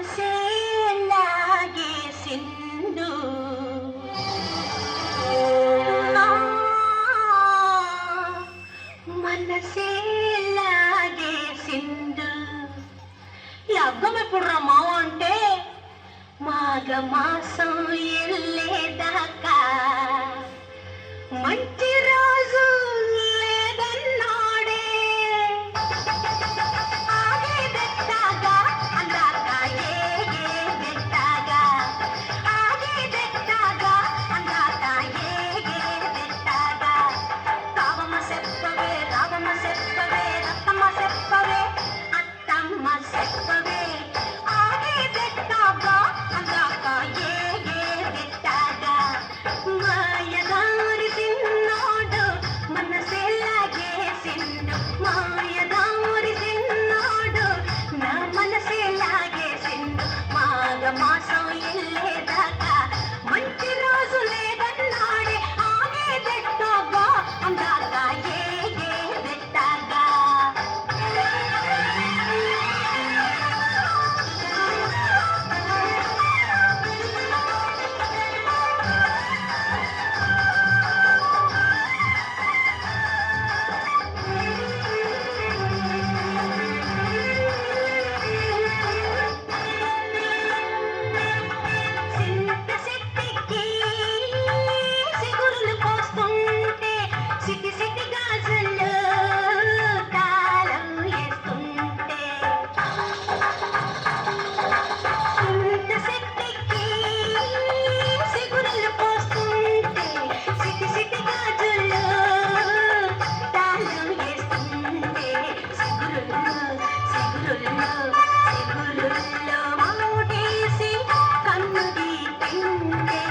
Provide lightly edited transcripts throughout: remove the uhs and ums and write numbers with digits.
మనసే లాగేసిండు నా మనసే లాగేసిండు ఈ అర్థం ఎప్పుడు రా మావ అంటే మాఘ మాసం ఎల్లేదాకా మంచి రోజు లేదన్నాడే ఆగే బెట్టాగా అందాక ఏ బెట్టాగా ఆగే బెట్టాగా అందాక ఏ బెట్టాగా కావమ్మ చెప్పవే రావమ్మ చెప్పవే రత్తమ్మ చెప్పవే అత్తమ్మ చెప్పవే ఆగే బెట్టాగా అందాక ఏ బెట్టాగా మాయదారి తిన్నాడు మనసే లాగేసిండు మాయదారి తిన్నాడు నా మనసే లాగేసిండు మాఘ మాసం ఎల్లేదాకా మంచి రోజు లేదన్నాడే ఆగే బెట్టాగా అందాక ఏ బెట్టాగా సింత సిట్టికి సిగురులు పోస్తుంటే సిటి సిటి గాజులు తాళం వేస్తుంటే సింత సిట్టికి సిగురులు పోస్తుంటే సిటి సిటి గాజులు తాళం వేస్తుంటే సిగురుల్లో మాటేసి కన్ను దీపిందే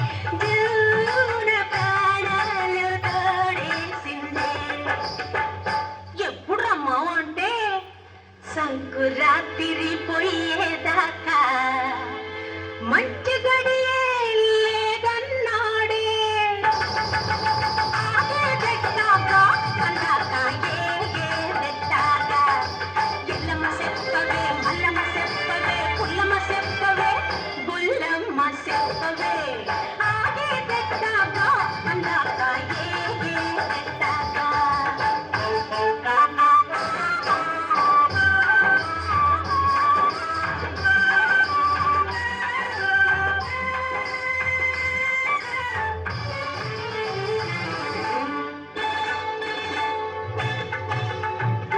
జూన ప్రాణాలు తోడేసిందే ఎప్పుడు రమ్మావ అంటే సంకురాత్రి పోయేదాకా మంచి గడియే లేదన్నాడే ఆగే బెట్టాగా అందాక ఏ బెట్టాగా ఎల్లమ్మ చెప్పవే మల్లమ్మ చెప్పవే పుల్లమ్మ చెప్పవే బుల్లమ్మ చెప్పవే ఆగే బెట్టాగా అందాక ఏ బెట్టాగా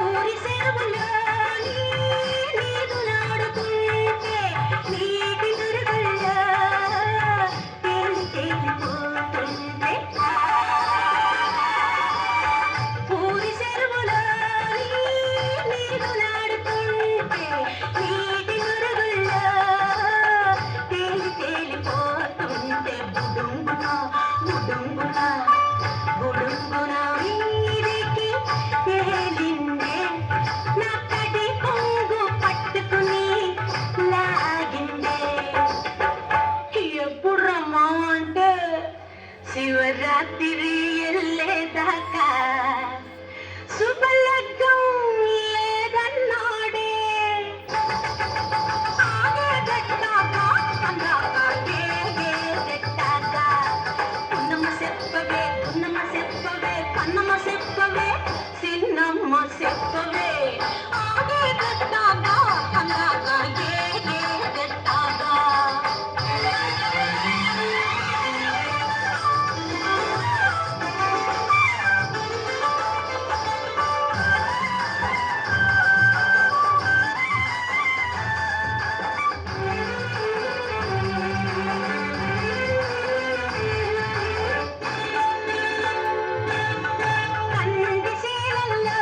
ఊరి సేవలోని నీదులాడుతుంటే నీటి దుర్గల్లో తేలిపోతుంటే ఊరి సేవలోని నీదులాడుతుంటే నీటి దుర్గల్లో తేలిపోతుంటే బుడుంగున బుడుంగున బుడుంగున వీరికి తేలిందే నా కడి కొంగు పట్టుకుని లాగిందే ఎప్పుడు రమ్మా అంటే శివరాత్రి ఎల్లేదాకా శుభలగ్గం లేదన్నాడే ఆగే బెట్టాగా అందాక ఏ బెట్టాగా పున్నమ్మ చెప్పవే పున్నమ్మ చెప్పవే కన్నమ్మ చెప్పవే చిన్నమ్మ చెప్పవే ఆగే బెట్టాగా అందాక ఏ బెట్టాగా కందిశీలల్లో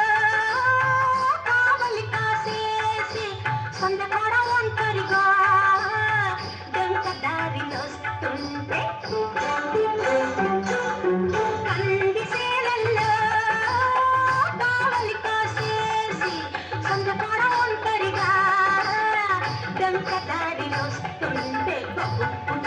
కావలి కాసేసి సందకాడ ఒంటరిగా డొంక దారిలోస్తుంటే కందిశీలల్లో కావలి కాసేసి సందకాడ ఒంటరిగా డొంక దారిలోస్తుంటే బొబ్బున